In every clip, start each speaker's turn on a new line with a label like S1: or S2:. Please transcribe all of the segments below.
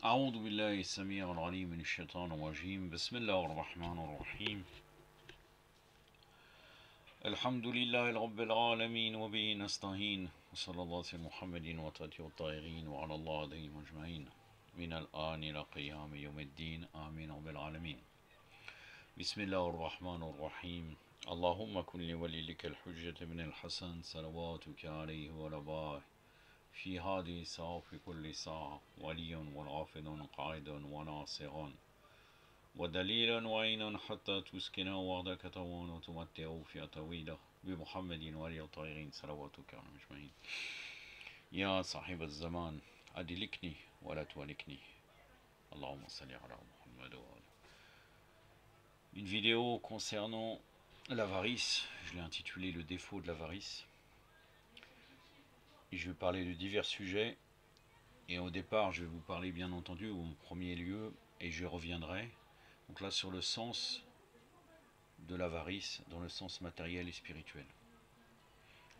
S1: أعوذ بالله السميع العليم من الشيطان الرجيم بسم الله الرحمن الرحيم الحمد لله رب العالمين وبه نستعين وصلى الله على محمد وتاتي الطاهرين وعلى الله عليهم أجمعين من الآن إلى قيام يوم الدين آمين رب العالمين بسم الله الرحمن الرحيم اللهم كن لوليك الحجة من الحسن صلواتك عليه وعلى في هذه الساعة في كل ساعة ولي والغافل قائد وناصر ودليلا وعينا حتى تسكن وعدك توان وتمتع في طويلة بمحمد ولي الطاهرين صلواتك على أجمعين. يا صاحب الزمان أدلكني ولا تهلكني اللهم صل على محمد وآله. Une vidéo concernant l'avarice, je l'ai intitulée Le défaut de l'avarice. Et je vais parler de divers sujets. Et au départ, je vais vous parler bien entendu en premier lieu, et je reviendrai donc là sur le sens de l'avarice, dans le sens matériel et spirituel.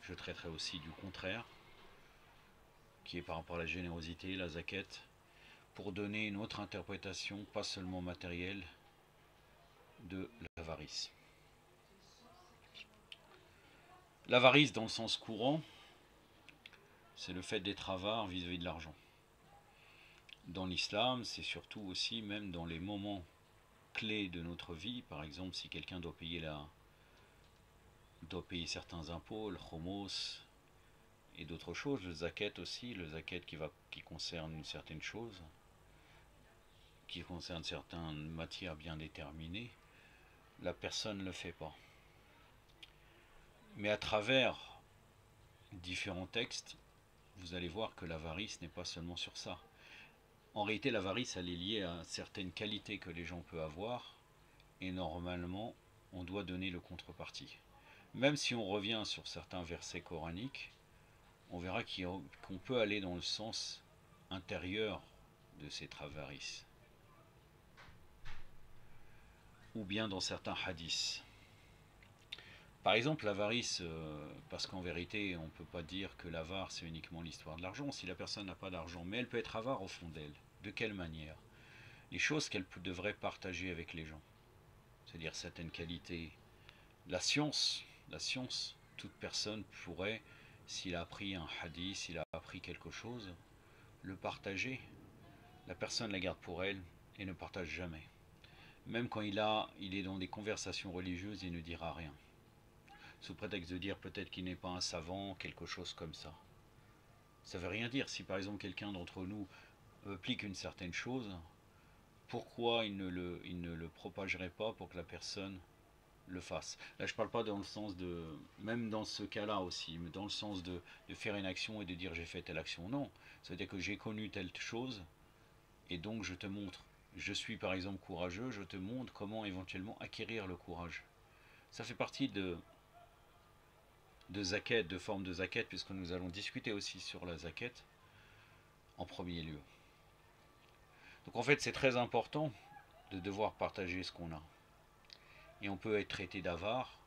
S1: Je traiterai aussi du contraire, qui est par rapport à la générosité, la zakat, pour donner une autre interprétation, pas seulement matérielle, de l'avarice. L'avarice dans le sens courant, c'est le fait d'être avare vis-à-vis de l'argent. Dans l'islam, c'est surtout aussi, même dans les moments clés de notre vie, par exemple si quelqu'un doit payer certains impôts, le khomos et d'autres choses, le zakat aussi, le zakat qui concerne une certaine chose, qui concerne certaines matières bien déterminées, la personne ne le fait pas. Mais à travers différents textes, vous allez voir que l'avarice n'est pas seulement sur ça. En réalité, l'avarice, elle est liée à certaines qualités que les gens peuvent avoir, et normalement, on doit donner le contrepartie. Même si on revient sur certains versets coraniques, on verra qu'on peut aller dans le sens intérieur de cette avarice, ou bien dans certains hadiths. Par exemple, l'avarice, parce qu'en vérité, on ne peut pas dire que l'avare, c'est uniquement l'histoire de l'argent. Si la personne n'a pas d'argent, mais elle peut être avare au fond d'elle. De quelle manière? Les choses qu'elle devrait partager avec les gens. C'est-à-dire certaines qualités. La science, toute personne pourrait, s'il a appris un hadith, s'il a appris quelque chose, le partager. La personne la garde pour elle et ne partage jamais. Même quand il est dans des conversations religieuses, il ne dira rien. Sous prétexte de dire peut-être qu'il n'est pas un savant, quelque chose comme ça. Ça ne veut rien dire. Si par exemple quelqu'un d'entre nous applique une certaine chose, pourquoi il ne le propagerait pas pour que la personne le fasse? Là je ne parle pas dans le sens de, même dans ce cas-là aussi, mais dans le sens de faire une action et de dire j'ai fait telle action. Non, ça veut dire que j'ai connu telle chose et donc je te montre. Je suis par exemple courageux, je te montre comment éventuellement acquérir le courage. Ça fait partie de zakat, de forme de zakat, puisque nous allons discuter aussi sur la zakat en premier lieu. Donc en fait c'est très important de devoir partager ce qu'on a. Et on peut être traité d'avare,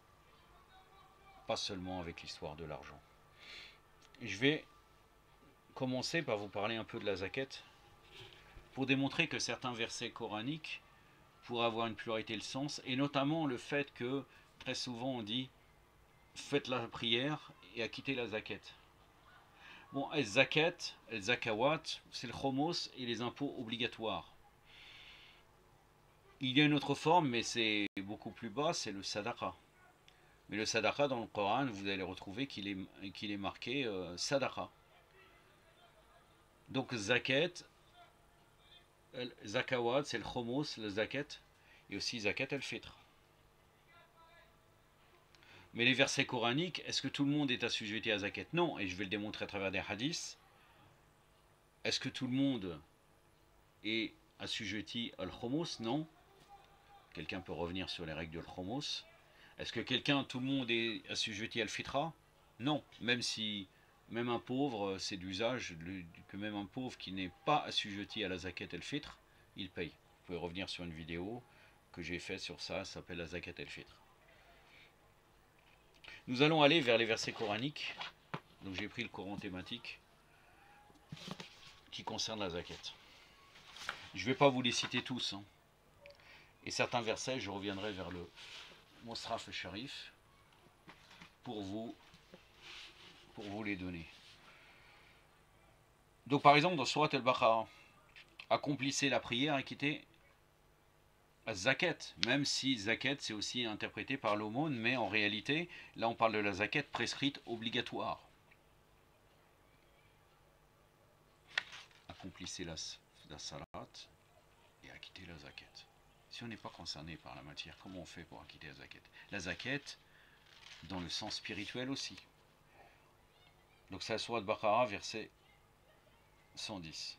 S1: pas seulement avec l'histoire de l'argent. Je vais commencer par vous parler un peu de la zakat, pour démontrer que certains versets coraniques pourraient avoir une pluralité de sens, et notamment le fait que très souvent on dit faites la prière et acquittez la zakat. Bon, el zakat, el zakawat, c'est le khomos et les impôts obligatoires. Il y a une autre forme, mais c'est beaucoup plus bas, c'est le sadaqa. Mais le sadaqa dans le Coran, vous allez retrouver qu'il est marqué sadaqa. Donc zakat, zakawat, c'est le khomos, le zakat, et aussi zakat el-fitr. Mais les versets coraniques, est-ce que tout le monde est assujetti à zakat? Non, et je vais le démontrer à travers des hadiths. Est-ce que tout le monde est assujetti à l'khomos? Non. Quelqu'un peut revenir sur les règles de l'khomos. Est-ce que tout le monde est assujetti à l'fitra? Non, même un pauvre, c'est d'usage que même un pauvre qui n'est pas assujetti à la zakat et le fitr, il paye. Vous pouvez revenir sur une vidéo que j'ai faite sur ça, ça s'appelle la zakat et le fitr. Nous allons aller vers les versets coraniques. Donc j'ai pris le Coran thématique qui concerne la zakat. Je ne vais pas vous les citer tous, hein. Et certains versets, je reviendrai vers le Musraf Sharif pour vous les donner. Donc par exemple dans Surat al-Baqarah, accomplissez la prière et quittez la zakat, même si zakat c'est aussi interprété par l'aumône, mais en réalité, là on parle de la zakat prescrite obligatoire. Accomplissez la salat et acquittez la zakat. Si on n'est pas concerné par la matière, comment on fait pour acquitter la zakat? La zakat, dans le sens spirituel aussi. Donc c'est la Sourate Baqarah, verset 110.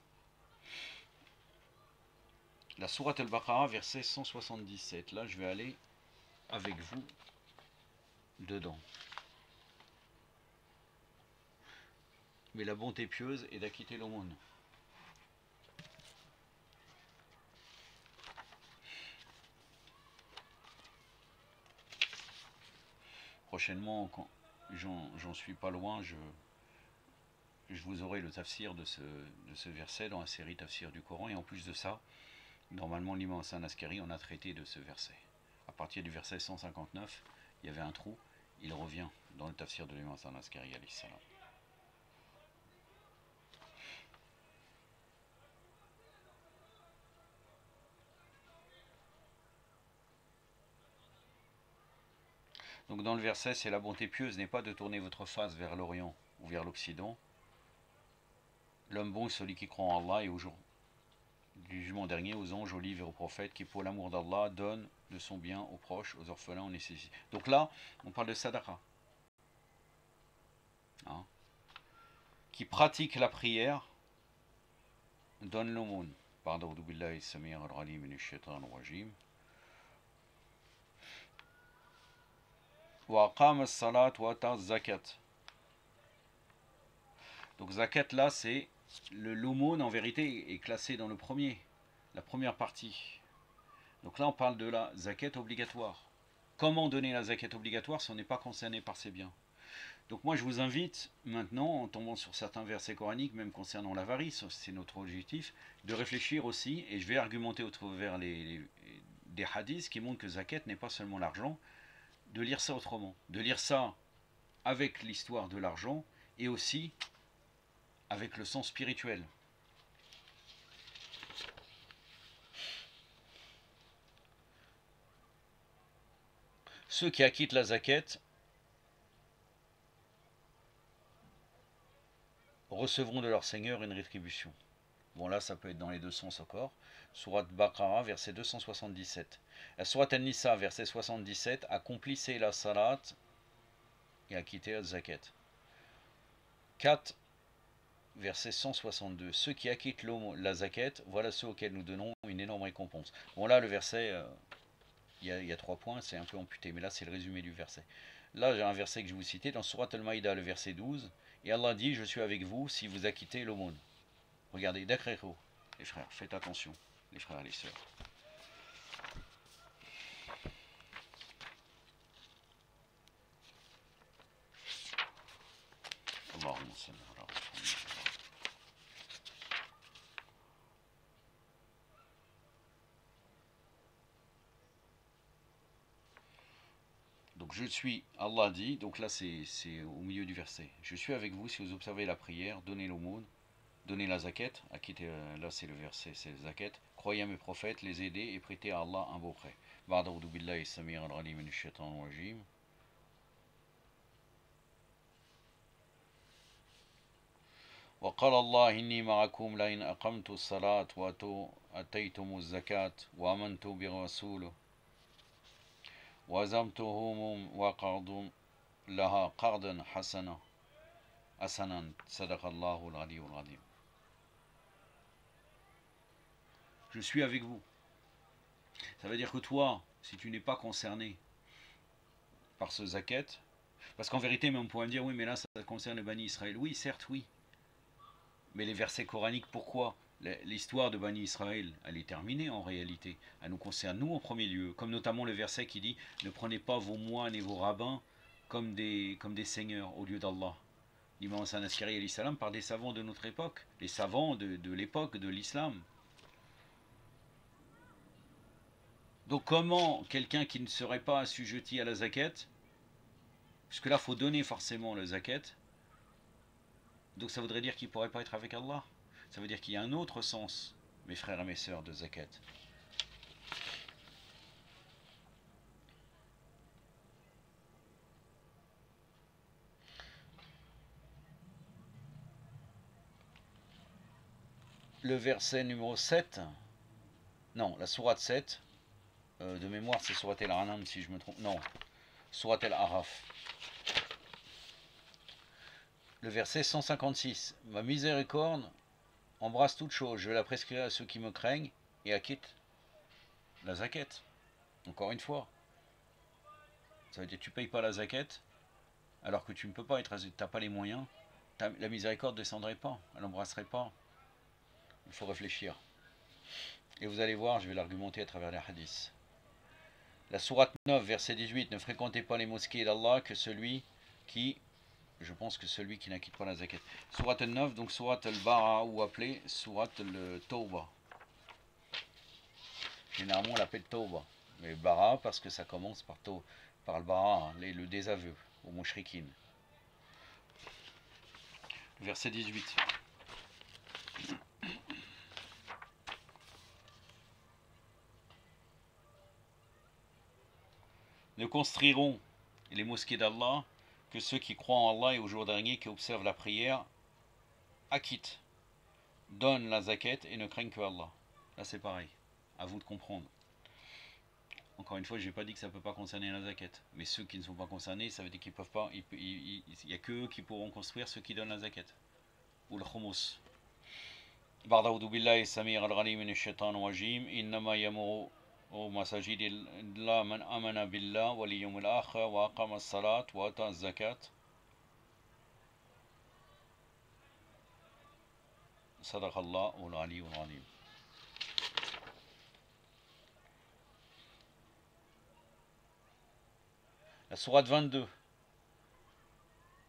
S1: La Sourate al-Baqarah, verset 177. Là, je vais aller avec vous dedans. Mais la bonté pieuse est d'acquitter l'aumône. Prochainement, quand j'en suis pas loin, je vous aurai le tafsir de ce verset dans la série tafsir du Coran. Et en plus de ça, normalement l'imam Hassan Askari, on a traité de ce verset. À partir du verset 159, il y avait un trou, il revient dans le tafsir de l'imam Hassan Askari alayhi salam. Donc dans le verset, c'est la bonté pieuse n'est pas de tourner votre face vers l'Orient ou vers l'Occident. L'homme bon est celui qui croit en Allah et au jour du jugement dernier, aux anges, aux livres et aux prophètes, qui pour l'amour d'Allah donne de son bien aux proches, aux orphelins, aux nécessités. Donc là, on parle de sadaqa. Hein, qui pratique la prière, donne l'aumône. Pardon, billahi samir al-alim minash shaitan ar-rajim. Wa aqama as-salat wa ata az-zakat. Donc zakat là, c'est l'aumône en vérité est classé dans la première partie. Donc là, on parle de la zakat obligatoire. Comment donner la zakat obligatoire si on n'est pas concerné par ces biens? Donc moi, je vous invite maintenant, en tombant sur certains versets coraniques, même concernant l'avarice, c'est notre objectif, de réfléchir aussi, et je vais argumenter au travers des hadiths qui montrent que zakat n'est pas seulement l'argent, de lire ça autrement, de lire ça avec l'histoire de l'argent, et aussi avec le sens spirituel. Ceux qui acquittent la zakat recevront de leur Seigneur une rétribution. Bon là, ça peut être dans les deux sens encore. Sourate Baqarah, verset 277. La Sourate An-Nisa, verset 77. Accomplissez la salat et acquittez la zakat. 4, verset 162. Ceux qui acquittent la zakat, voilà ceux auxquels nous donnons une énorme récompense. Bon là, le verset, il y a 3 points, c'est un peu amputé, mais là c'est le résumé du verset. Là, j'ai un verset que je vous citais dans Sourate Al-Maïda, le verset 12. Et Allah dit, je suis avec vous si vous acquittez l'aumône. Regardez, Dakrero, les frères, faites attention, les frères et les sœurs. Donc je suis, Allah dit, donc là c'est au milieu du verset. Je suis avec vous si vous observez la prière, donnez l'aumône, donnez la zakat, acquittez, là c'est le verset, c'est la zakat. Croyez à mes prophètes, les aider et prêtez à Allah un beau prêt. Ba'da'udhu billahi samir al-alim minash shaitanir rajim. وقال الله إني معكم لئن أقمت الصلاة وآتيتم الزكاة وآمنتم برسوله وزمتهم وقرضوا لها قرضا حسنا صدق الله العلي العظيم. Je suis avec vous. Ça veut dire que toi, si tu n'es pas concerné par ce zakat, parce qu'en vérité, mais on pourrait me dire, oui, mais là, ça concerne le Bani Israël. Oui, certes, oui. Mais les versets coraniques, pourquoi? L'histoire de Bani Israël, elle est terminée en réalité. Elle nous concerne nous en premier lieu. Comme notamment le verset qui dit, ne prenez pas vos moines et vos rabbins comme des seigneurs au lieu d'Allah. L'imam Hassan Askari alayhi salam par des savants de notre époque, les savants de l'époque de l'islam. Donc comment quelqu'un qui ne serait pas assujetti à la zakat, puisque là il faut donner forcément la zakat, donc ça voudrait dire qu'il ne pourrait pas être avec Allah. Ça veut dire qu'il y a un autre sens, mes frères et mes sœurs, de zakat. Le verset numéro 7, non, la sourate 7, de mémoire c'est sourate El-Anam si je me trompe, non, sourate El-Araf. Le verset 156, ma miséricorde embrasse toute chose, je la prescrirai à ceux qui me craignent et acquitte la zakat. Encore une fois, ça veut dire que tu ne payes pas la zakat alors que tu ne peux pas être, tu n'as pas les moyens, la miséricorde ne descendrait pas, elle n'embrasserait pas. Il faut réfléchir. Et vous allez voir, je vais l'argumenter à travers les hadiths. La sourate 9, verset 18, ne fréquentez pas les mosquées d'Allah que celui qui, je pense que celui qui n'acquitte pas la zakat. Sourate 9, donc sourate al-Bara, ou appelée sourate al-Tawbah. Généralement on l'appelle Tawbah. Mais Bara parce que ça commence par le Bara, hein, le désaveu, au Mushrikin. Verset 18. Ne construiront les mosquées d'Allah que ceux qui croient en Allah et au jour dernier, qui observent la prière, acquittent, donnent la zakat et ne craignent que Allah. Là c'est pareil, à vous de comprendre. Encore une fois, je n'ai pas dit que ça ne peut pas concerner la zakat. Mais ceux qui ne sont pas concernés, ça veut dire qu'ils peuvent pas. Il n'y a que eux qui pourront construire, ceux qui donnent la zakat. Ou le khumous. بعد أعوذ بالله السميع العليم من الشيطان الرجيم إنما يمر مساجد الله من آمن بالله واليوم الآخر وأقام الصلاة وآتى الزكاة صدق الله العلي العظيم. La sourate 22,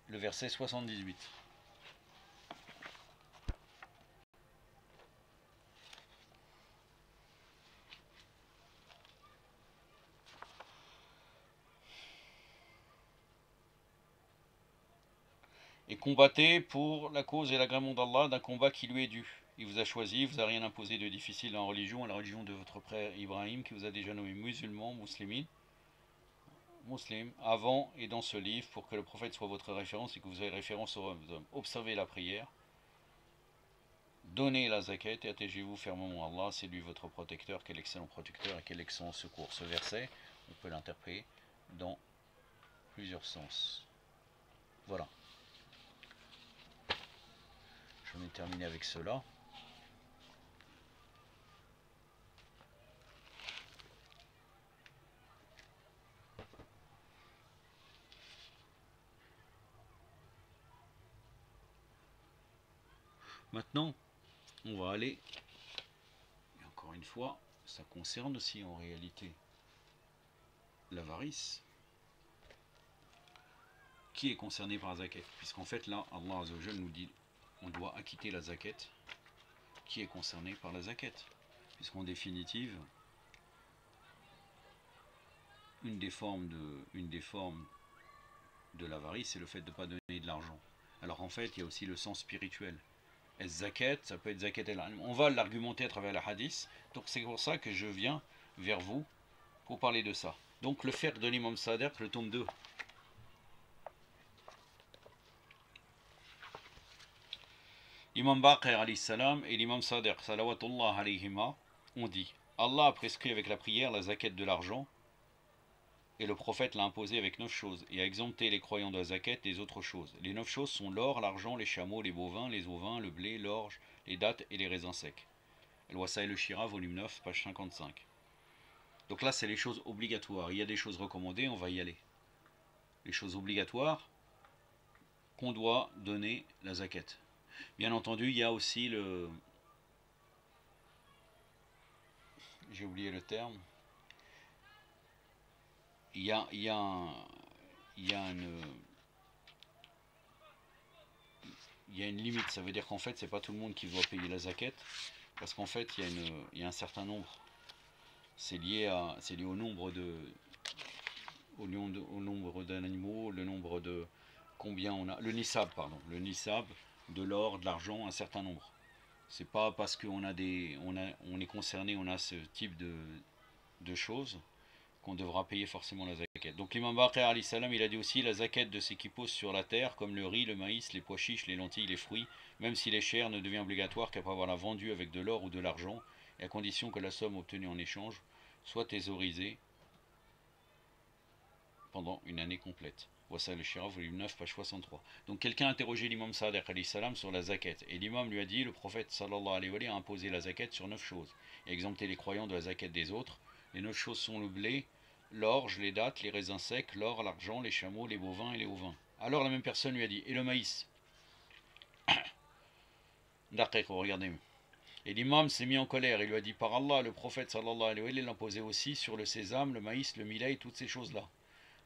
S1: le verset 78. Et combattez pour la cause et l'agrément d'Allah d'un combat qui lui est dû. Il vous a choisi, il vous a rien imposé de difficile dans la religion de votre frère Ibrahim, qui vous a déjà nommé musulman, muslimin, muslim, avant et dans ce livre, pour que le prophète soit votre référence et que vous ayez référence aux hommes. Observez la prière, donnez la zakat et attachez-vous fermement à Allah, c'est lui votre protecteur, quel excellent protecteur et quel excellent secours. Ce verset, on peut l'interpréter dans plusieurs sens. Voilà. J'en ai terminé avec cela. Maintenant, on va aller, et encore une fois, ça concerne aussi en réalité l'avarice. Qui est concerné par la zakat? Puisqu'en fait là, Allah Azzawajal nous dit on doit acquitter la zakat. Qui est concerné par la zakat? Puisqu'en définitive, une des formes de l'avarice, c'est le fait de ne pas donner de l'argent. Alors en fait, il y a aussi le sens spirituel. Zakat, ça peut être zakat el-ilm. On va l'argumenter à travers la hadith. Donc c'est pour ça que je viens vers vous pour parler de ça. Donc le fiqh de l'imam Sadiq, le tome 2. L'imam Baqir alayhi salam et l'imam Sadiq salawatullah alayhima ont dit Allah a prescrit avec la prière la zakat de l'argent et le prophète l'a imposé avec 9 choses et a exempté les croyants de la zakat des autres choses. Les 9 choses sont l'or, l'argent, les chameaux, les bovins, les ovins, le blé, l'orge, les dattes et les raisins secs. El-Wasa le Shira, volume 9, page 55. Donc là, c'est les choses obligatoires. Il y a des choses recommandées, on va y aller. Les choses obligatoires qu'on doit donner la zakat. Bien entendu, il y a aussi le... J'ai oublié le terme. Il y a une limite. Ça veut dire qu'en fait, c'est pas tout le monde qui doit payer la zakat. Parce qu'en fait, il y a un certain nombre c'est lié au nombre au nombre d'animaux, le nombre de combien on a, le nisab, pardon, le nisab de l'or, de l'argent, un certain nombre. C'est pas parce qu'on a on est concerné, on a ce type de choses qu'on devra payer forcément la zakat. Donc l'imam Baqir alayhi salam, il a dit aussi la zakat de ce qui pousse sur la terre, comme le riz, le maïs, les pois chiches, les lentilles, les fruits, même s'il est cher, ne devient obligatoire qu'après avoir la vendu avec de l'or ou de l'argent, et à condition que la somme obtenue en échange soit thésaurisée pendant une année complète. Voici le Shira, volume 9, page 63. Donc quelqu'un a interrogé l'imam Sadiq alayhi salam sur la zakat, et l'imam lui a dit, le prophète sallallahu alayhi wa sallam a imposé la zakat sur 9 choses, et exempté les croyants de la zakat des autres. Les 9 choses sont le blé, l'orge, les dattes, les raisins secs, l'or, l'argent, les chameaux, les bovins et les ovins. Alors la même personne lui a dit, et le maïs? D'accord, regardez. Et l'imam s'est mis en colère, il lui a dit, par Allah, le prophète sallallahu alayhi wa sallam l'imposait aussi sur le sésame, le maïs, le millet et toutes ces choses-là.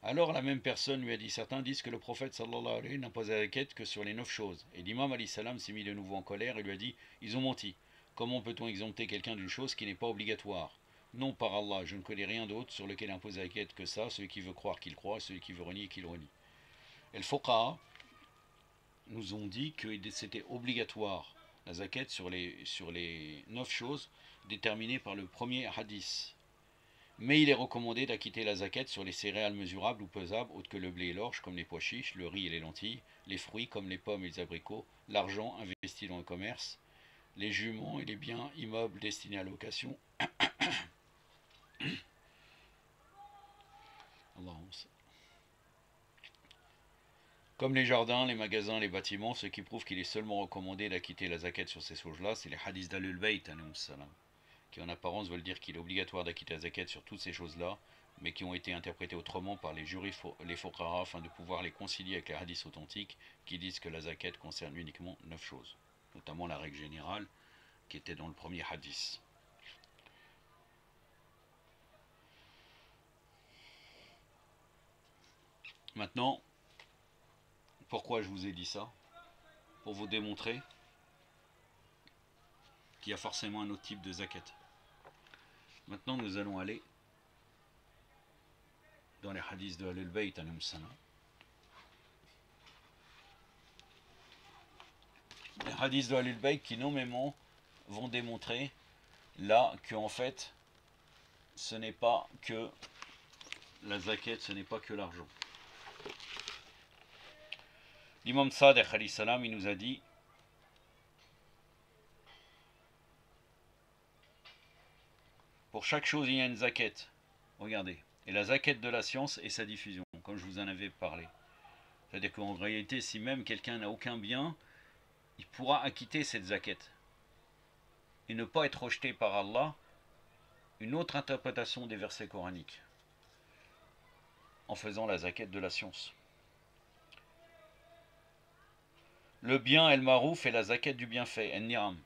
S1: Alors la même personne lui a dit, certains disent que le prophète sallallahu alayhi wa sallam n'imposait la zakat que sur les 9 choses. Et l'imam alayhi salam s'est mis de nouveau en colère et lui a dit, ils ont menti. Comment peut-on exempter quelqu'un d'une chose qui n'est pas obligatoire? Non, par Allah, je ne connais rien d'autre sur lequel imposer la zakat que ça, celui qui veut croire qu'il croit, celui qui veut renier qu'il renie. Et le Fuqaha nous ont dit que c'était obligatoire, la zakat sur les 9 choses déterminées par le premier hadith. Mais il est recommandé d'acquitter la zakat sur les céréales mesurables ou pesables, autres que le blé et l'orge, comme les pois chiches, le riz et les lentilles, les fruits, comme les pommes et les abricots, l'argent investi dans le commerce, les juments et les biens immeubles destinés à la location. Comme les jardins, les magasins, les bâtiments, ce qui prouve qu'il est seulement recommandé d'acquitter la zakat sur ces choses-là, c'est les hadiths d'Alul Bayt, qui en apparence veulent dire qu'il est obligatoire d'acquitter la zakat sur toutes ces choses-là, mais qui ont été interprétés autrement par les les fuqaha afin de pouvoir les concilier avec les hadiths authentiques qui disent que la zakat concerne uniquement 9 choses, notamment la règle générale qui était dans le premier hadith. Maintenant, pourquoi je vous ai dit ça? Pour vous démontrer qu'il y a forcément un autre type de zakat. Maintenant, nous allons aller dans les hadiths de Ahlul Bayt alayhim salam. Les hadiths de Ahlul Bayt qui nommément vont démontrer là que en fait ce n'est pas que la zakat, ce n'est pas que l'argent. L'imam Sadiq alayhi salam, il nous a dit pour chaque chose il y a une zakat. Regardez. Et la zakat de la science et sa diffusion, comme je vous en avais parlé. C'est-à-dire qu'en réalité, si même quelqu'un n'a aucun bien, il pourra acquitter cette zakat et ne pas être rejeté par Allah. Une autre interprétation des versets coraniques en faisant la zakat de la science. Le bien el marouf est la zakat du bienfait, en niram.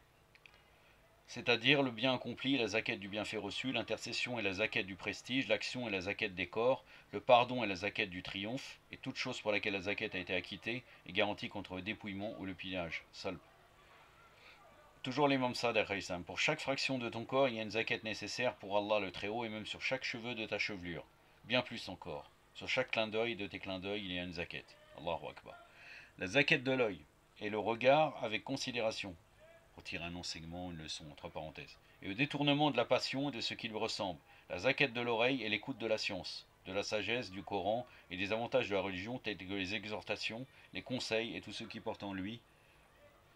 S1: C'est-à-dire le bien accompli, la zakat du bienfait reçu, l'intercession est la zakat du prestige, l'action est la zakat des corps, le pardon est la zakat du triomphe, et toute chose pour laquelle la zakat a été acquittée est garantie contre le dépouillement ou le pillage. Salb. Toujours l'imam Sadiq alayhi salam. Pour chaque fraction de ton corps, il y a une zakat nécessaire pour Allah le Très-Haut, et même sur chaque cheveu de ta chevelure. Bien plus encore. Sur chaque clin d'œil de tes clins d'œil, il y a une zakat. Allahu Akbar. La zakat de l'œil est le regard avec considération. Pour tirer un enseignement, une leçon, entre parenthèses. Et le détournement de la passion et de ce qui lui ressemble. La zakat de l'oreille est l'écoute de la science, de la sagesse, du Coran et des avantages de la religion tels que les exhortations, les conseils et tout ce qui porte en lui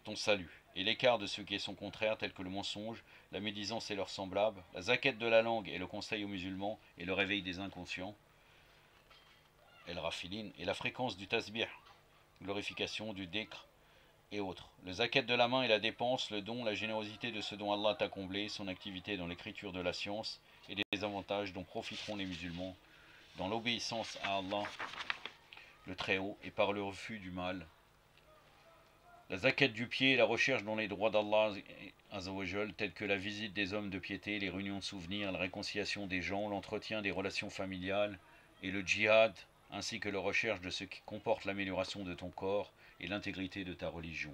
S1: ton salut. Et l'écart de ce qui est son contraire tel que le mensonge, la médisance et leurs semblables, la zakat de la langue et le conseil aux musulmans et le réveil des inconscients, el rafilin, et la fréquence du tasbih, glorification du dhikr et autres. Le zakat de la main est la dépense, le don, la générosité de ce dont Allah t'a comblé, son activité dans l'écriture de la science et des avantages dont profiteront les musulmans dans l'obéissance à Allah, le Très-Haut, et par le refus du mal. La zakat du pied est la recherche dans les droits d'Allah Azzawajal, tels que la visite des hommes de piété, les réunions de souvenirs, la réconciliation des gens, l'entretien des relations familiales et le djihad, ainsi que la recherche de ce qui comporte l'amélioration de ton corps et l'intégrité de ta religion.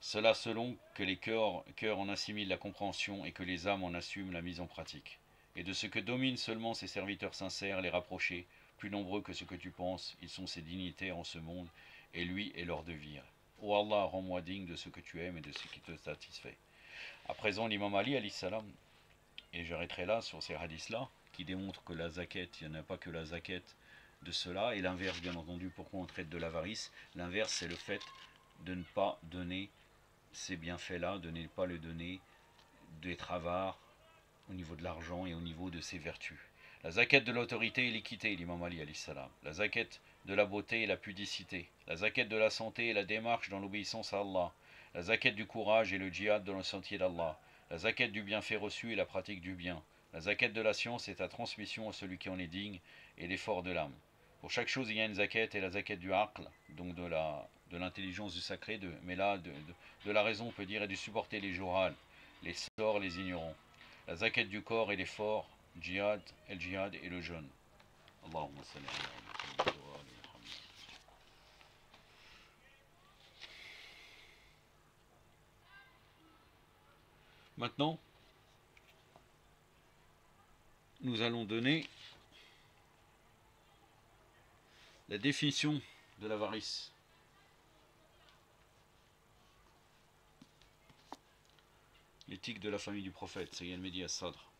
S1: Cela selon que les cœurs en assimilent la compréhension et que les âmes en assument la mise en pratique. et de ce que dominent seulement ses serviteurs sincères, les rapprochés, plus nombreux que ce que tu penses, ils sont ses dignitaires en ce monde, et lui est leur devir. Ô Allah, rends-moi digne de ce que tu aimes et de ce qui te satisfait. À présent, l'imam Ali, alayhi salam, et j'arrêterai là sur ces hadiths-là, qui démontrent que la zakat, il n'y en a pas que la zakat de cela, et l'inverse, bien entendu, pourquoi on traite de l'avarice. L'inverse, c'est le fait de ne pas donner ces bienfaits-là, de ne pas le donner, d'être avare au niveau de l'argent et au niveau de ses vertus. La zakat de l'autorité et l'équité, l'imam Ali alayhi salam. La zakat de la beauté et la pudicité. La zakat de la santé et la démarche dans l'obéissance à Allah. La zakat du courage et le djihad dans le sentier d'Allah. La zakat du bienfait reçu et la pratique du bien. La zakat de la science est la transmission à celui qui en est digne et l'effort de l'âme. Pour chaque chose, il y a une zakat, et la zakat du aql, donc de l'intelligence du sacré, mais là, de la raison, on peut dire, et du supporter les jouhal, les sorts, les ignorants. La zakat du corps et l'effort, djihad, el djihad et le jeûne. Allahumma salli ala Muhammad wa ali Muhammad. Maintenant, nous allons donner la définition de l'avarice. L'éthique de la famille du prophète, Sayyid Mehdi as-Sadr.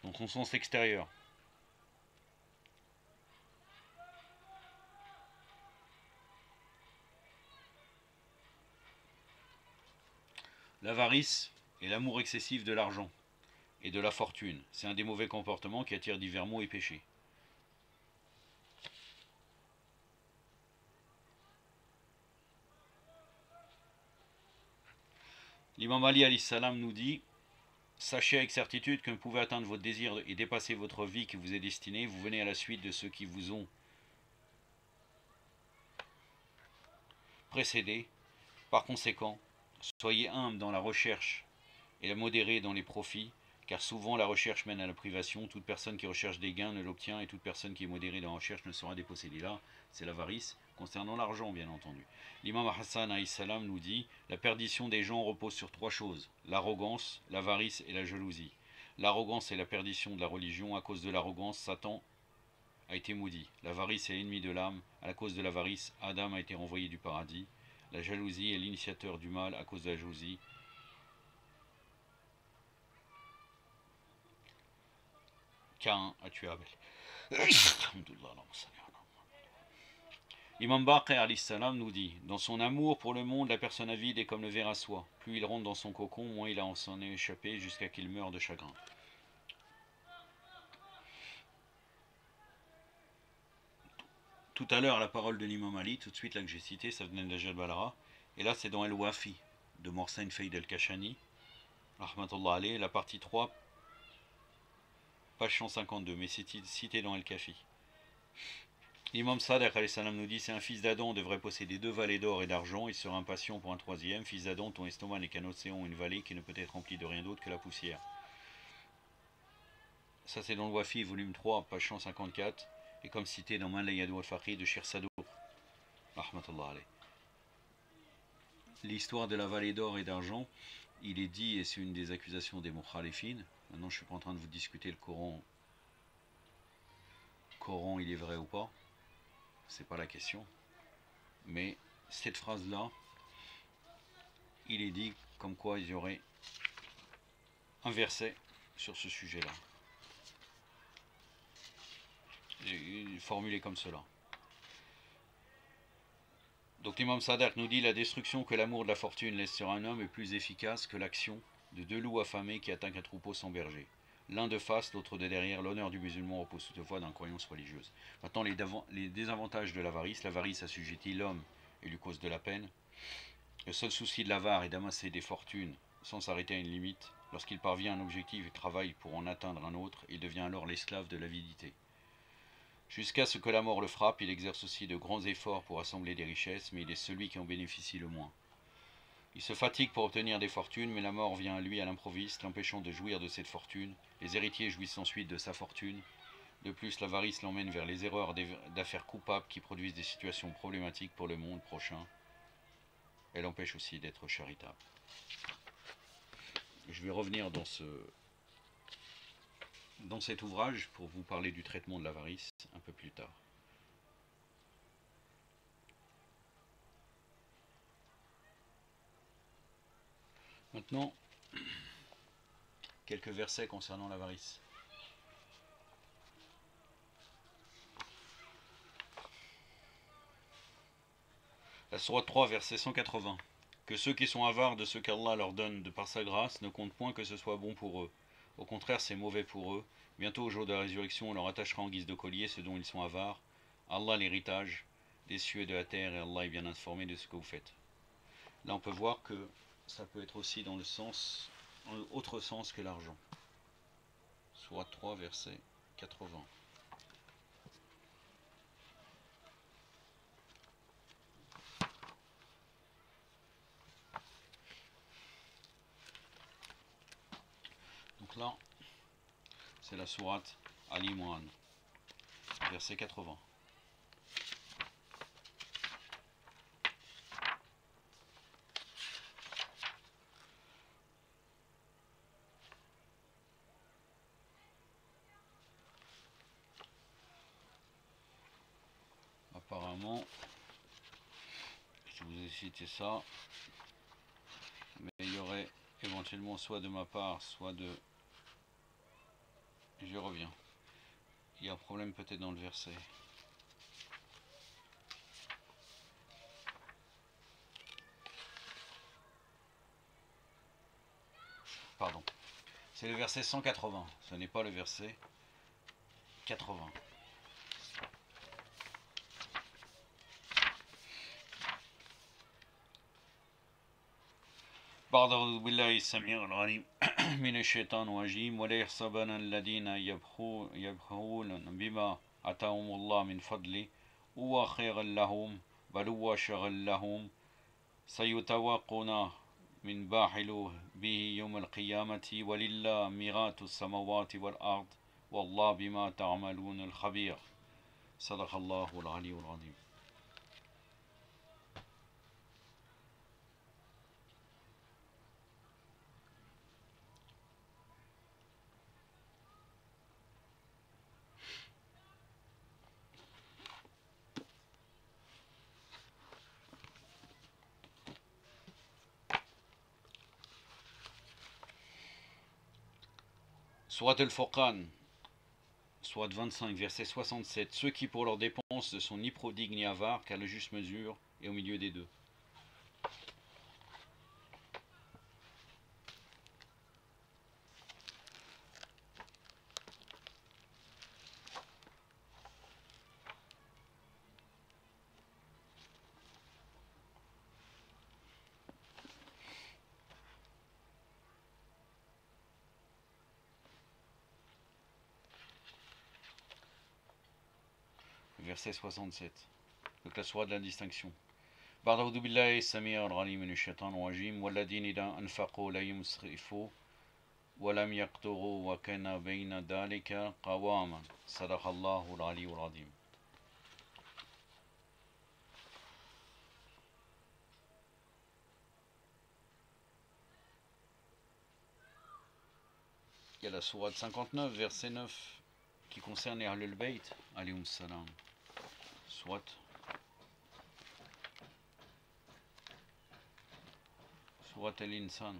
S1: Dans son sens extérieur. L'avarice est l'amour excessif de l'argent et de la fortune. C'est un des mauvais comportements qui attire divers maux et péchés. L'imam Ali alayhi salam nous dit: sachez avec certitude que vous pouvez atteindre votre désir et dépasser votre vie qui vous est destinée. Vous venez à la suite de ceux qui vous ont précédé. Par conséquent, soyez humble dans la recherche et modéré dans les profits, car souvent la recherche mène à la privation. Toute personne qui recherche des gains ne l'obtient, et toute personne qui est modérée dans la recherche ne sera dépossédée. Là, c'est l'avarice, concernant l'argent, bien entendu. L'imam Hassan alayhi salam nous dit: la perdition des gens repose sur trois choses: l'arrogance, l'avarice et la jalousie. L'arrogance est la perdition de la religion. À cause de l'arrogance, Satan a été maudit. L'avarice est l'ennemi de l'âme. À la cause de l'avarice, Adam a été renvoyé du paradis. La jalousie est l'initiateur du mal. À cause de la jalousie, Caïn a tué Abel. L'imam Baqir alayhi salam nous dit: dans son amour pour le monde, la personne avide est comme le ver à soie. Plus il rentre dans son cocon, moins il en s'en est échappé, jusqu'à qu'il meure de chagrin. Tout à l'heure, la parole de l'imam Ali, tout de suite là que j'ai cité, ça venait de Najat Balara. Et là, c'est dans El Wafi de Morsen Faïd El-Kashani, rahmatullah alayh, la partie 3, page 152, mais c'est cité dans El-Kafi. L'imam Sadiq alayhi salam nous dit: c'est un fils d'Adam devrait posséder 2 vallées d'or et d'argent, il sera impatient pour un troisième. Fils d'Adam, ton estomac n'est qu'un océan ou une vallée qui ne peut être remplie de rien d'autre que la poussière. Ça, c'est dans le Wafi, volume 3, page 154, et comme cité dans Man Layadou al-Faqih de Shir Sadour, rahmatullah alayh. L'histoire de la vallée d'or et d'argent, il est dit, et c'est une des accusations des Mukhalifines. Maintenant, je ne suis pas en train de vous discuter le Coran. Coran, il est vrai ou pas? C'est pas la question. Mais cette phrase-là, il est dit comme quoi il y aurait un verset sur ce sujet-là. Formulé comme cela. Donc l'imam Sadiq nous dit: la destruction que l'amour de la fortune laisse sur un homme est plus efficace que l'action de 2 loups affamés qui attaquent un troupeau sans berger. L'un de face, l'autre de derrière. L'honneur du musulman repose toutefois dans la croyance religieuse. Maintenant, les désavantages de l'avarice. L'avarice assujettit l'homme et lui cause de la peine. Le seul souci de l'avare est d'amasser des fortunes sans s'arrêter à une limite. Lorsqu'il parvient à un objectif et travaille pour en atteindre un autre, il devient alors l'esclave de l'avidité. Jusqu'à ce que la mort le frappe, il exerce aussi de grands efforts pour assembler des richesses, mais il est celui qui en bénéficie le moins. Il se fatigue pour obtenir des fortunes, mais la mort vient à lui à l'improviste, l'empêchant de jouir de cette fortune. Les héritiers jouissent ensuite de sa fortune. De plus, l'avarice l'emmène vers les erreurs d'affaires coupables qui produisent des situations problématiques pour le monde prochain. Elle empêche aussi d'être charitable. Je vais revenir dans cet ouvrage pour vous parler du traitement de l'avarice un peu plus tard. Maintenant, quelques versets concernant l'avarice. La sourate 3, verset 180. Que ceux qui sont avares de ce qu'Allah leur donne de par sa grâce ne comptent point que ce soit bon pour eux. Au contraire, c'est mauvais pour eux. Bientôt, au jour de la résurrection, on leur attachera en guise de collier ce dont ils sont avares. Allah l'héritage des cieux et de la terre, et Allah est bien informé de ce que vous faites. Là, on peut voir que ça peut être aussi dans autre sens que l'argent. Sourate 3, verset 80. Donc là, c'est la sourate Ali Imran, verset 80. Apparemment, je vous ai cité ça, mais il y aurait éventuellement soit de ma part, soit de... Je reviens. Il y a un problème peut-être dans le verset. Pardon. C'est le verset 180, ce n'est pas le verset 80. أعوذ بالله السميع العليم من الشيطان الرجيم ولا يحسبن الذين يبخلون بما آتاهم الله من فضله هو خيرا لهم بل هو شر لهم سيطوقون من باحلوا به يوم القيامة ولله ميراث السماوات والأرض والله بما تعملون الخبير صدق الله العلي العظيم. Surat al-Furqan, Surat 25, verset 67. Ceux qui pour leurs dépenses ne sont ni prodigues ni avares, car la juste mesure est au milieu des deux. Verset 67. Donc la sourate de la distinction. Ba'da'udhu billahi sami'ar alim min ash-shaytan rajim walladhina idha anfaqu la yusrifu wa lam yaqturu wa kana bayna dhalika qawaman. Sadaqallahu al-aliyyul azim. Il y a la sourate 59, verset 9, qui concerne Ahlul Bayt, alayhum salam. Soit al-Insan.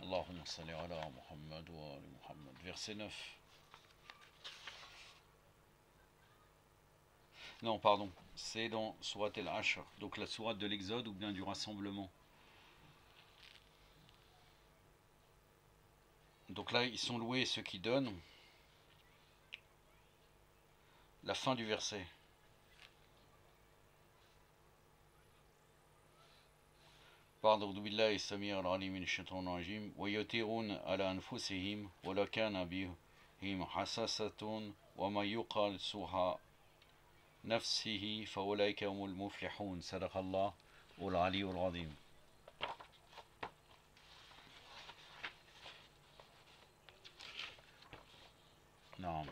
S1: Allahumma salli ala Muhammad wa ali Muhammad. Verset 9. Non, pardon, c'est dans Surat al-Ashr, donc la sourate de l'Exode ou bien du rassemblement. Donc là, ils sont loués ceux qui donnent. La fin du verset. أعوذ بالله السميع العليم من الشيطان الرجيم ويطيرون على أنفسهم ولو كان بهم حساسة وما يقال سوها نفسه فأولئك هم المفلحون صدق الله العلي العظيم. نعم.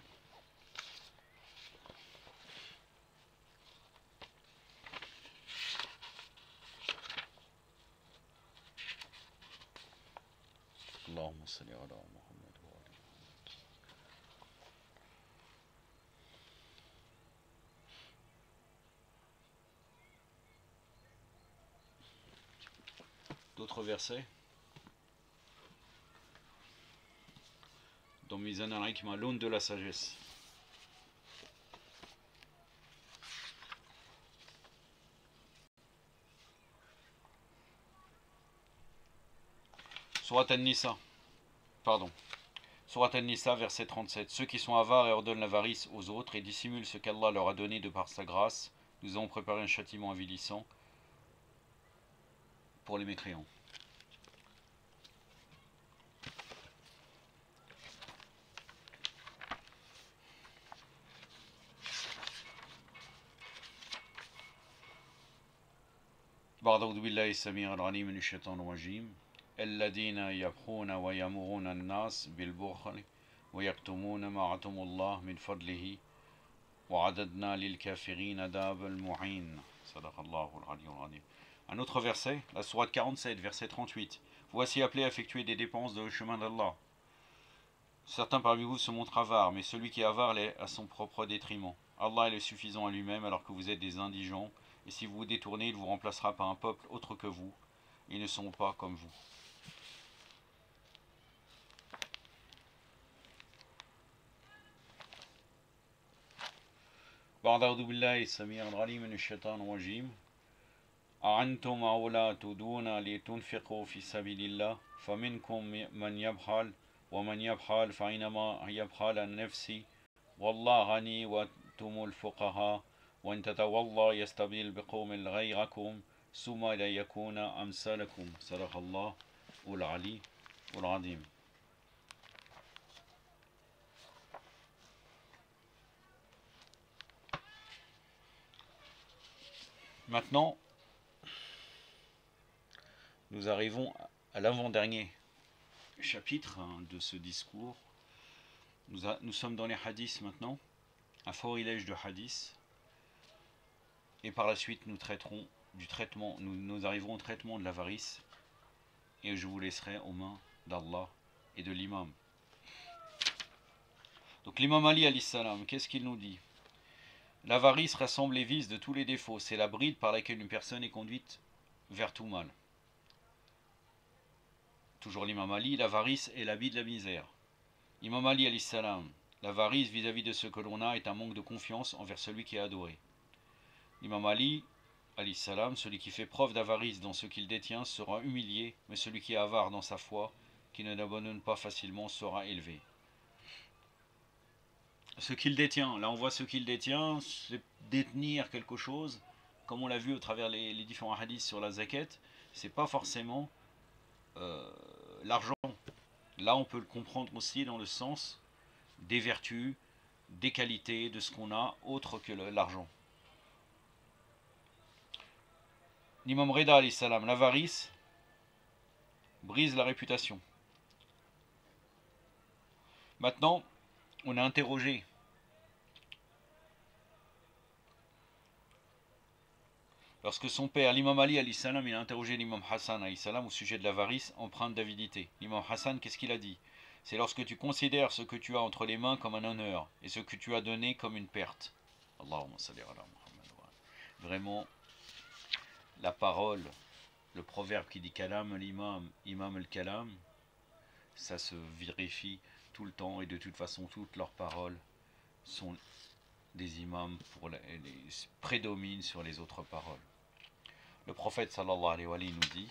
S1: اللهم صل على محمد وعلى محمد. D'autres versets dans Mizan al-Hikma, l'aune de la sagesse. Surat An-Nisa, pardon. Surat An-Nisa, verset 37. Ceux qui sont avares et ordonnent l'avarice aux autres et dissimulent ce qu'Allah leur a donné de par sa grâce, nous avons préparé un châtiment avilissant pour les mécréants. أعوذ بالله السميع العليم من الشيطان الرجيم الذين يبخون ويأمرون الناس بالبخل ويكتمون ما آتاهم الله من فضله وعددنا للكافرين عذابا المهين صدق الله العلي العظيم. Un autre verset, la sourate 47, verset 38. Voici appelé à effectuer des dépenses dans le chemin d'Allah. Certains parmi vous se montrent avares, mais celui qui est avare l'est à son propre détriment. Allah est suffisant à lui-même alors que vous êtes des indigents, et si vous vous détournez, il vous remplacera par un peuple autre que vous. Ils ne sont pas comme vous. أعوذ بالله السميع العليم من الشيطان الرجيم أأنتم أولى تدون لتنفقوا في سبيل الله فمنكم من يبخل ومن يبخل فإنما يبخل عن نفسه والله غني وأنتم الفقراء وإن تتولوا يستبدل بقوم غيركم ثم لا يكون أمثالكم صدق الله العلي العظيم. Maintenant, nous arrivons à l'avant-dernier chapitre de ce discours. Nous sommes dans les hadiths maintenant, un florilège de hadiths, et par la suite nous traiterons du traitement, nous arriverons au traitement de l'avarice, et je vous laisserai aux mains d'Allah et de l'imam. Donc l'imam Ali alayhi salam, qu'est-ce qu'il nous dit? L'avarice rassemble les vices de tous les défauts, c'est la bride par laquelle une personne est conduite vers tout mal. Toujours l'imam Ali, l'avarice est l'habit de la misère. Imam Ali alayhi salam, l'avarice vis-à-vis de ce que l'on a est un manque de confiance envers celui qui est adoré. L'imam Ali alayhi salam, celui qui fait preuve d'avarice dans ce qu'il détient sera humilié, mais celui qui est avare dans sa foi, qui ne l'abandonne pas facilement, sera élevé. Ce qu'il détient, là on voit ce qu'il détient, c'est détenir quelque chose, comme on l'a vu au travers les différents hadiths sur la zakat, c'est pas forcément l'argent. Là on peut le comprendre aussi dans le sens des vertus, des qualités, de ce qu'on a, autre que l'argent. L'imam Rida alayhi salam, l'avarice brise la réputation. Maintenant, on a interrogé lorsque son père, l'imam Ali alayhi salam, il a interrogé l'imam Hassan alayhi salam au sujet de l'avarice, empreinte d'avidité. L'imam Hassan, qu'est-ce qu'il a dit? C'est lorsque tu considères ce que tu as entre les mains comme un honneur et ce que tu as donné comme une perte. Allahumma salli ala Muhammad. Vraiment, la parole, le proverbe qui dit kalam al-imam, imam al-kalam, ça se vérifie tout le temps et de toute façon toutes leurs paroles sont des imams prédominent sur les autres paroles. Le prophète sallallahu alayhi wa sallam nous dit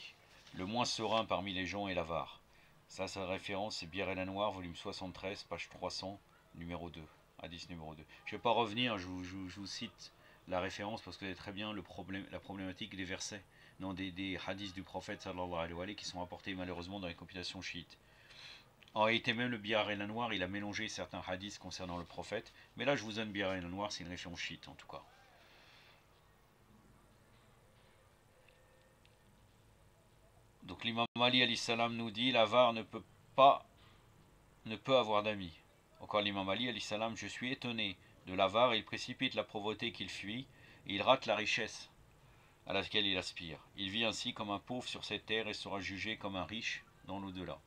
S1: le moins serein parmi les gens est l'avare. Ça, sa référence, c'est Bière et la Noire, volume 73, page 300, numéro 2, hadith numéro 2. Je ne vais pas revenir, je vous cite la référence parce que vous avez très bien la problématique des versets. dans des hadiths du prophète sallallahu alayhi wa sallam qui sont rapportés malheureusement dans les compilations chiites. En réalité, même le bihar et la noire, il a mélangé certains hadiths concernant le prophète. Mais là, je vous donne bihar et la noire, c'est une référence chiite en tout cas. Donc l'imam Ali alayhi salam nous dit, l'avare ne peut avoir d'amis. Encore l'imam Ali alayhi salam, je suis étonné de l'avare, il précipite la pauvreté qu'il fuit, et il rate la richesse à laquelle il aspire. Il vit ainsi comme un pauvre sur cette terre et sera jugé comme un riche dans l'au-delà.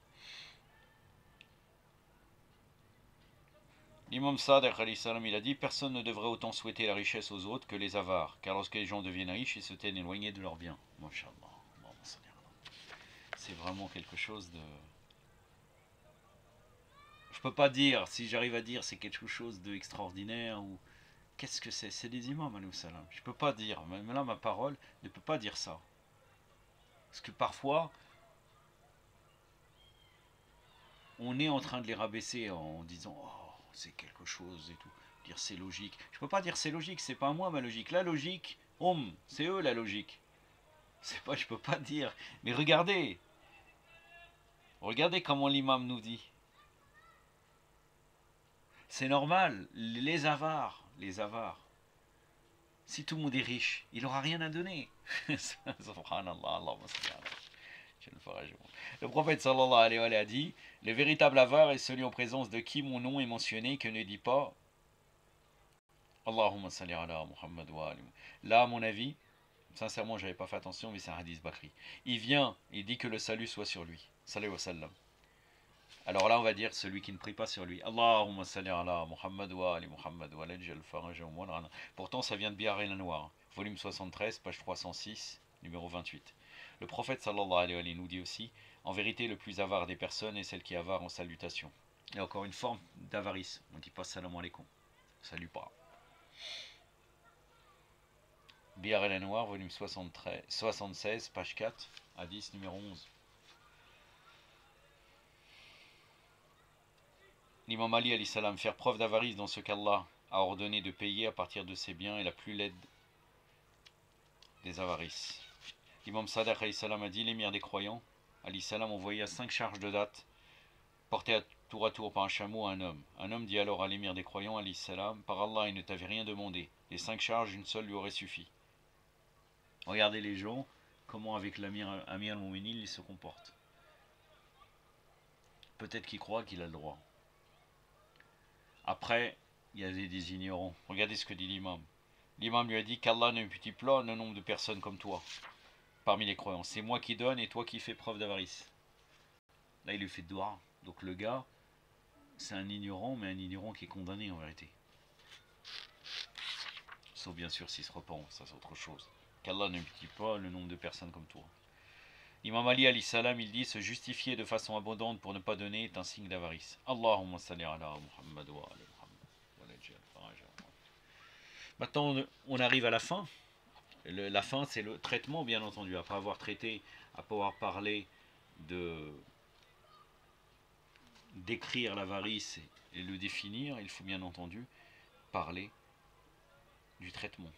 S1: L'imam Sadiq alayhi salam, il a dit, personne ne devrait autant souhaiter la richesse aux autres que les avares, car lorsque les gens deviennent riches, ils se tiennent éloignés de leurs biens. Masha'Allah. C'est vraiment quelque chose de... Je peux pas dire, si j'arrive à dire c'est quelque chose d'extraordinaire ou... Qu'est-ce que c'est? C'est des imams, alayhi salam. Je peux pas dire, même là ma parole ne peut pas dire ça. Parce que parfois, on est en train de les rabaisser en disant « Oh, c'est quelque chose et tout ». Dire c'est logique. Je peux pas dire c'est logique, c'est pas moi ma logique. La logique, c'est eux la logique. C'est pas, je peux pas dire. Mais regardez comment l'imam nous dit. C'est normal, les avares. Si tout le monde est riche, il n'aura rien à donner. Subhanallah, le prophète sallallahu alayhi wa sallam a dit, le véritable avare est celui en présence de qui mon nom est mentionné, que ne dit pas Allahumma salli ala Muhammad wa ali. Là, à mon avis, sincèrement, j'avais pas fait attention, mais c'est un hadith Bakri. Il vient et dit que le salut soit sur lui. Sallallahu alayhi wa sallam. Alors là, on va dire celui qui ne prie pas sur lui. Allahumma salli ala Muhammad wa ali Muhammad wa lajjal faraj wa rana. Pourtant, ça vient de Bihar et la Noire, volume 73, page 306, numéro 28. Le prophète sallallahu alayhi wa sallam nous dit aussi, en vérité, le plus avare des personnes est celle qui est avare en salutation. Il y a encore une forme d'avarice. On ne dit pas salam alaikum. Salut pas. Bihar et la Noire, volume 76, page 4, hadith numéro 11. L'imam Ali alayhi salam, faire preuve d'avarice dans ce qu'Allah a ordonné de payer à partir de ses biens est la plus laide des avarices. L'imam Sadiq alayhi salam a dit, l'émir des croyants alayhi salam envoya 5 charges de date portées à tour par un chameau à un homme. Un homme dit alors à l'émir des croyants alayhi salam, par Allah il ne t'avait rien demandé, les 5 charges une seule lui aurait suffi. Regardez les gens, comment avec l'amir al-Mu'minin il se comporte. Peut-être qu'il croit qu'il a le droit. Après, il y a des ignorants. Regardez ce que dit l'imam. L'imam lui a dit qu'Allah ne multiplie pas le nombre de personnes comme toi parmi les croyants. C'est moi qui donne et toi qui fais preuve d'avarice. Là, il lui fait doua. Donc le gars, c'est un ignorant, mais un ignorant qui est condamné en vérité. Sauf bien sûr s'il se repent, ça c'est autre chose. Qu'Allah ne multiplie pas le nombre de personnes comme toi. Imam Ali alayhi salam, il dit, se justifier de façon abondante pour ne pas donner est un signe d'avarice. Allahumma salli ala Muhammad wa ala Muhammad. Maintenant, on arrive à la fin. La fin, c'est le traitement, bien entendu. Après avoir traité, après avoir parlé d'écrire l'avarice et le définir, il faut bien entendu parler du traitement.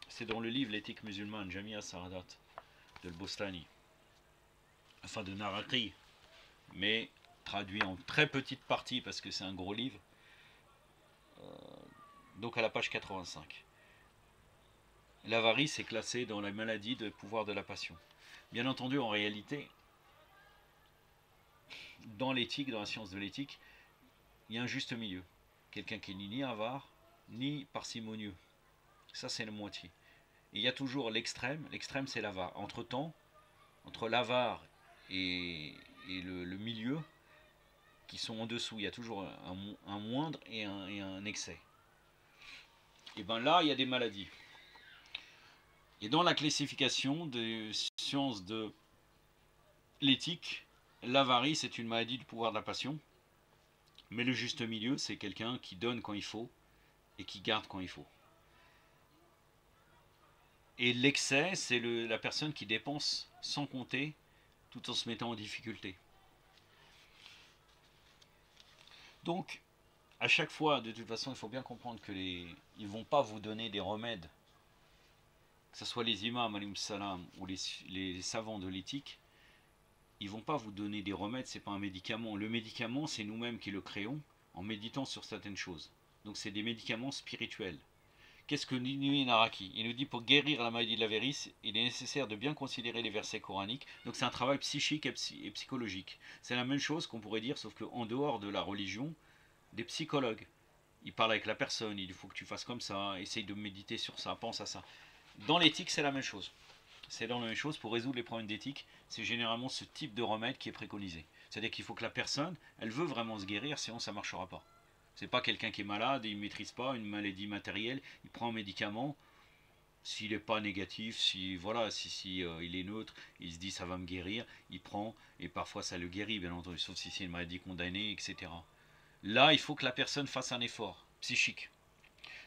S1: C'est dans le livre L'éthique musulmane, Jamia Saradat, de Bostani. Enfin de Naraqi, mais traduit en très petite partie parce que c'est un gros livre, donc à la page 85. L'avarice est classée dans la maladie de pouvoir de la passion. Bien entendu, en réalité, dans l'éthique, dans la science de l'éthique, il y a un juste milieu. Quelqu'un qui n'est ni avare, ni parcimonieux. Ça, c'est la moitié. Et il y a toujours l'extrême c'est l'avare. Entre l'avare et le milieu qui sont en dessous. Il y a toujours un moindre et un excès. Et bien là, il y a des maladies. Et dans la classification des sciences de l'éthique, l'avarice est une maladie du pouvoir de la passion. Mais le juste milieu, c'est quelqu'un qui donne quand il faut et qui garde quand il faut. Et l'excès, c'est la personne qui dépense sans compter, tout en se mettant en difficulté. Donc, à chaque fois, de toute façon, il faut bien comprendre que ils ne vont pas vous donner des remèdes que ce soit les imams alayhim salam ou les savants de l'éthique, ils vont pas vous donner des remèdes, c'est pas un médicament. Le médicament, c'est nous-mêmes qui le créons en méditant sur certaines choses. Donc c'est des médicaments spirituels. Qu'est-ce que Nini Naraki? Il nous dit pour guérir la maladie de la varice, il est nécessaire de bien considérer les versets coraniques. Donc c'est un travail psychique et psychologique. C'est la même chose qu'on pourrait dire, sauf qu'en dehors de la religion, des psychologues. Ils parlent avec la personne, il faut que tu fasses comme ça, essaye de méditer sur ça, pense à ça. Dans l'éthique, c'est la même chose. C'est dans la même chose, pour résoudre les problèmes d'éthique, c'est généralement ce type de remède qui est préconisé. C'est-à-dire qu'il faut que la personne, elle veut vraiment se guérir, sinon ça ne marchera pas. C'est pas quelqu'un qui est malade et il ne maîtrise pas une maladie matérielle, il prend un médicament, s'il n'est pas négatif, si voilà, si il est neutre, il se dit ça va me guérir, il prend et parfois ça le guérit bien entendu, sauf si c'est une maladie condamnée, etc. Là, il faut que la personne fasse un effort psychique.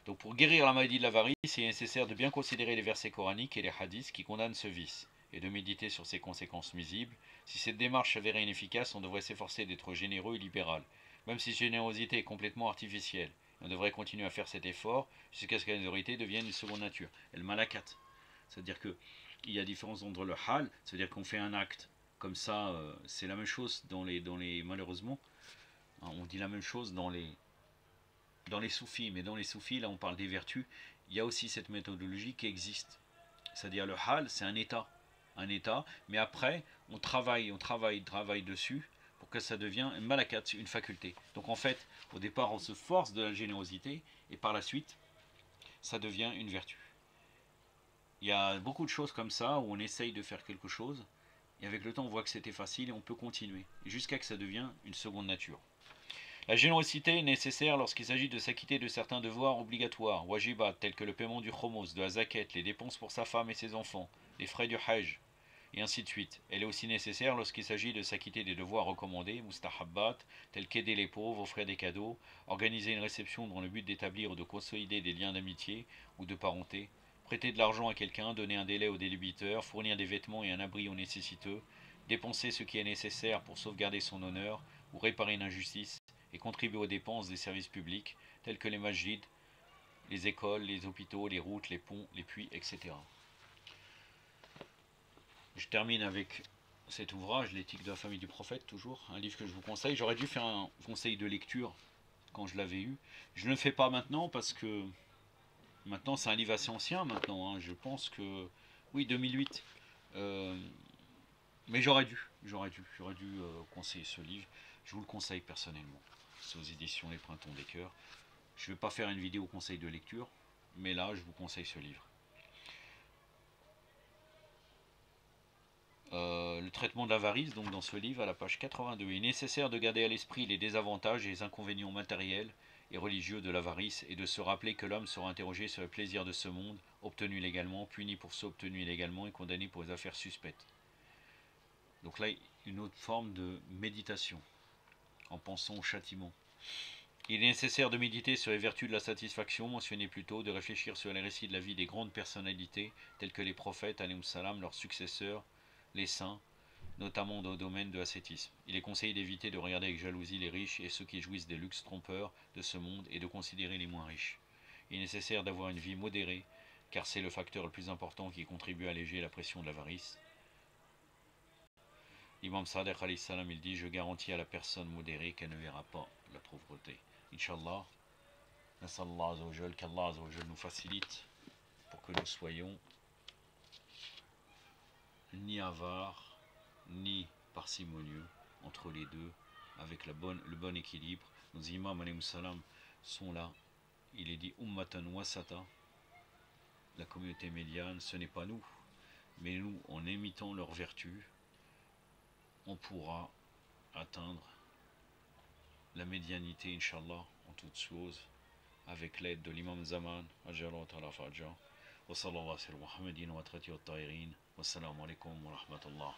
S1: Donc pour guérir la maladie de l'avarice, il est nécessaire de bien considérer les versets coraniques et les hadiths qui condamnent ce vice, et de méditer sur ses conséquences nuisibles. Si cette démarche s'avérait inefficace, on devrait s'efforcer d'être généreux et libéral. Même si cette générosité est complètement artificielle, on devrait continuer à faire cet effort jusqu'à ce que la générosité devienne une seconde nature. Et le malakat, c'est-à-dire qu'il y a différence entre le hal, c'est-à-dire qu'on fait un acte comme ça, c'est la même chose dans les malheureusement, on dit la même chose dans les soufis, mais dans les soufis, là on parle des vertus, il y a aussi cette méthodologie qui existe. C'est-à-dire le hal, c'est un état, mais après on travaille dessus pour que ça devienne une malakat, une faculté. Donc en fait, au départ on se force de la générosité, et par la suite, ça devient une vertu. Il y a beaucoup de choses comme ça, où on essaye de faire quelque chose, et avec le temps on voit que c'était facile, et on peut continuer, jusqu'à que ça devienne une seconde nature. La générosité est nécessaire lorsqu'il s'agit de s'acquitter de certains devoirs obligatoires, wajibat, tels que le paiement du khomos, de la zakat, les dépenses pour sa femme et ses enfants, les frais du hajj, et ainsi de suite. Elle est aussi nécessaire lorsqu'il s'agit de s'acquitter des devoirs recommandés, mustahabbat, tels qu'aider les pauvres, offrir des cadeaux, organiser une réception dans le but d'établir ou de consolider des liens d'amitié ou de parenté, prêter de l'argent à quelqu'un, donner un délai au débiteur, fournir des vêtements et un abri aux nécessiteux, dépenser ce qui est nécessaire pour sauvegarder son honneur ou réparer une injustice, et contribuer aux dépenses des services publics tels que les masjids, les écoles, les hôpitaux, les routes, les ponts, les puits, etc. Je termine avec cet ouvrage, L'éthique de la famille du prophète, toujours, un livre que je vous conseille. J'aurais dû faire un conseil de lecture quand je l'avais eu. Je ne le fais pas maintenant parce que maintenant c'est un livre assez ancien maintenant, hein. Je pense que, oui, 2008. Euh, mais j'aurais dû conseiller ce livre. Je vous le conseille personnellement. C'est aux éditions Les Printemps des Cœurs. Je ne vais pas faire une vidéo conseil de lecture, mais là, je vous conseille ce livre. Le traitement de l'avarice, donc dans ce livre, à la page 82. Il est nécessaire de garder à l'esprit les désavantages et les inconvénients matériels et religieux de l'avarice et de se rappeler que l'homme sera interrogé sur le plaisir de ce monde, obtenu légalement, puni pour ceux obtenus illégalement et condamné pour les affaires suspectes. Donc là, une autre forme de méditation, en pensant au châtiment. Il est nécessaire de méditer sur les vertus de la satisfaction mentionnées plus tôt, de réfléchir sur les récits de la vie des grandes personnalités, telles que les prophètes, alayhim salam, leurs successeurs, les saints, notamment dans le domaine de l'ascétisme. Il est conseillé d'éviter de regarder avec jalousie les riches et ceux qui jouissent des luxes trompeurs de ce monde et de considérer les moins riches. Il est nécessaire d'avoir une vie modérée, car c'est le facteur le plus important qui contribue à alléger la pression de l'avarice. L'imam Sadiq alayhi salam, il dit: je garantis à la personne modérée qu'elle ne verra pas la pauvreté. Inch'Allah, qu'Allah nous facilite pour que nous soyons ni avares, ni parcimonieux, entre les deux, avec le bon équilibre. Nos imams alayhi salam sont là. Il est dit ummatan wasata, la communauté médiane, ce n'est pas nous, mais nous, en imitant leurs vertus, on pourra atteindre la médianité, Inch'Allah, en toutes choses, avec l'aide de l'imam Zaman, Ajalat ala Fajja, wa sallallahu ala Muhammadin wa trati wa ta'irin, wa salamu alaikum wa rahmatullah.